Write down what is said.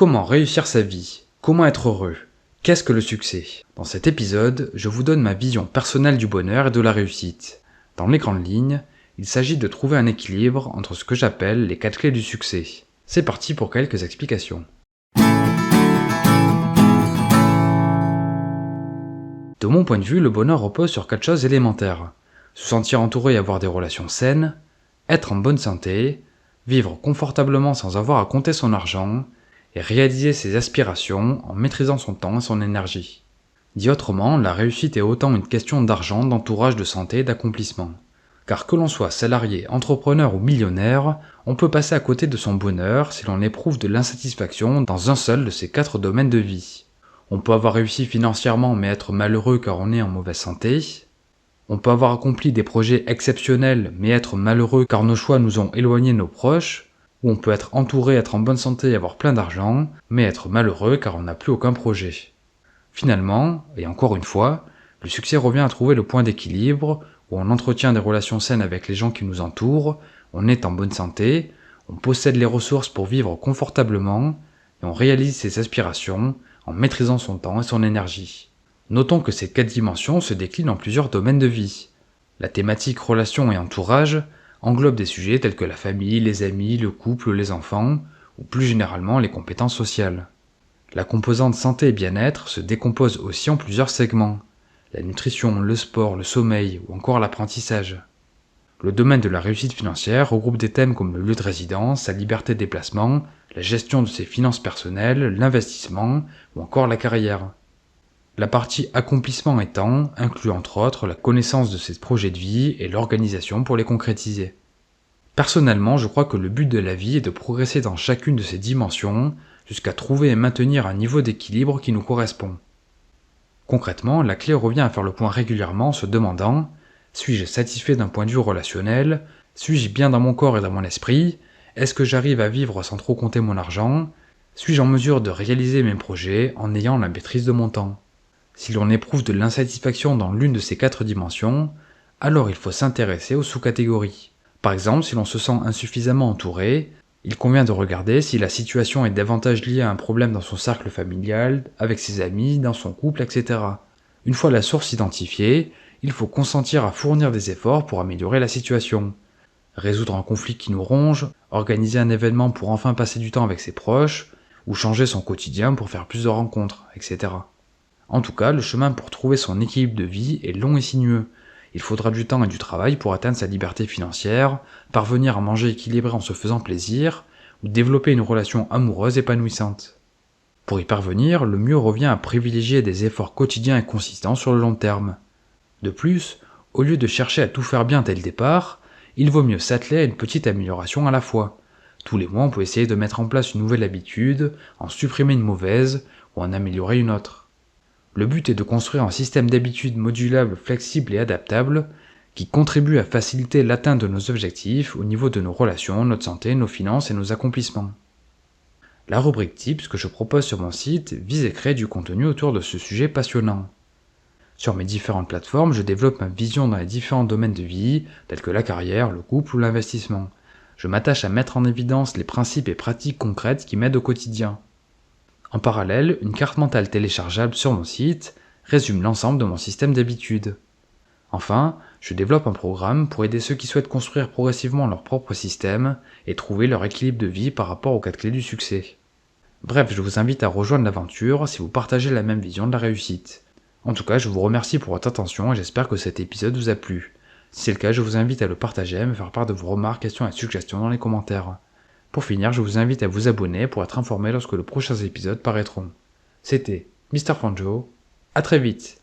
Comment réussir sa vie? Comment être heureux? Qu'est-ce que le succès? Dans cet épisode, je vous donne ma vision personnelle du bonheur et de la réussite. Dans les grandes lignes, il s'agit de trouver un équilibre entre ce que j'appelle les 4 clés du succès. C'est parti pour quelques explications. De mon point de vue, le bonheur repose sur 4 choses élémentaires. Se sentir entouré et avoir des relations saines, être en bonne santé, vivre confortablement sans avoir à compter son argent, et réaliser ses aspirations en maîtrisant son temps et son énergie. Dit autrement, la réussite est autant une question d'argent, d'entourage, de santé et d'accomplissement. Car que l'on soit salarié, entrepreneur ou millionnaire, on peut passer à côté de son bonheur si l'on éprouve de l'insatisfaction dans un seul de ces 4 domaines de vie. On peut avoir réussi financièrement mais être malheureux car on est en mauvaise santé. On peut avoir accompli des projets exceptionnels mais être malheureux car nos choix nous ont éloignés de nos proches. Ou on peut être entouré, être en bonne santé et avoir plein d'argent, mais être malheureux car on n'a plus aucun projet. Finalement, et encore une fois, le succès revient à trouver le point d'équilibre où on entretient des relations saines avec les gens qui nous entourent, on est en bonne santé, on possède les ressources pour vivre confortablement et on réalise ses aspirations en maîtrisant son temps et son énergie. Notons que ces 4 dimensions se déclinent en plusieurs domaines de vie. La thématique relation et entourage englobe des sujets tels que la famille, les amis, le couple, les enfants, ou plus généralement les compétences sociales. La composante santé et bien-être se décompose aussi en plusieurs segments, la nutrition, le sport, le sommeil ou encore l'apprentissage. Le domaine de la réussite financière regroupe des thèmes comme le lieu de résidence, la liberté de déplacement, la gestion de ses finances personnelles, l'investissement ou encore la carrière. La partie accomplissement étant inclut entre autres la connaissance de ses projets de vie et l'organisation pour les concrétiser. Personnellement, je crois que le but de la vie est de progresser dans chacune de ces dimensions jusqu'à trouver et maintenir un niveau d'équilibre qui nous correspond. Concrètement, la clé revient à faire le point régulièrement en se demandant « Suis-je satisfait d'un point de vue relationnel? Suis-je bien dans mon corps et dans mon esprit? Est-ce que j'arrive à vivre sans trop compter mon argent? Suis-je en mesure de réaliser mes projets en ayant la maîtrise de mon temps ?» Si l'on éprouve de l'insatisfaction dans l'une de ces 4 dimensions, alors il faut s'intéresser aux sous-catégories. Par exemple, si l'on se sent insuffisamment entouré, il convient de regarder si la situation est davantage liée à un problème dans son cercle familial, avec ses amis, dans son couple, etc. Une fois la source identifiée, il faut consentir à fournir des efforts pour améliorer la situation. Résoudre un conflit qui nous ronge, organiser un événement pour enfin passer du temps avec ses proches, ou changer son quotidien pour faire plus de rencontres, etc. En tout cas, le chemin pour trouver son équilibre de vie est long et sinueux. Il faudra du temps et du travail pour atteindre sa liberté financière, parvenir à manger équilibré en se faisant plaisir, ou développer une relation amoureuse épanouissante. Pour y parvenir, le mieux revient à privilégier des efforts quotidiens et consistants sur le long terme. De plus, au lieu de chercher à tout faire bien dès le départ, il vaut mieux s'atteler à une petite amélioration à la fois. Tous les mois, on peut essayer de mettre en place une nouvelle habitude, en supprimer une mauvaise, ou en améliorer une autre. Le but est de construire un système d'habitudes modulable, flexible et adaptable qui contribue à faciliter l'atteinte de nos objectifs au niveau de nos relations, notre santé, nos finances et nos accomplissements. La rubrique Tips que je propose sur mon site vise à créer du contenu autour de ce sujet passionnant. Sur mes différentes plateformes, je développe ma vision dans les différents domaines de vie, tels que la carrière, le couple ou l'investissement. Je m'attache à mettre en évidence les principes et pratiques concrètes qui m'aident au quotidien. En parallèle, une carte mentale téléchargeable sur mon site résume l'ensemble de mon système d'habitudes. Enfin, je développe un programme pour aider ceux qui souhaitent construire progressivement leur propre système et trouver leur équilibre de vie par rapport aux 4 clés du succès. Bref, je vous invite à rejoindre l'aventure si vous partagez la même vision de la réussite. En tout cas, je vous remercie pour votre attention et j'espère que cet épisode vous a plu. Si c'est le cas, je vous invite à le partager, à me faire part de vos remarques, questions et suggestions dans les commentaires. Pour finir, je vous invite à vous abonner pour être informé lorsque les prochains épisodes paraîtront. C'était Mr. Fanjo, à très vite.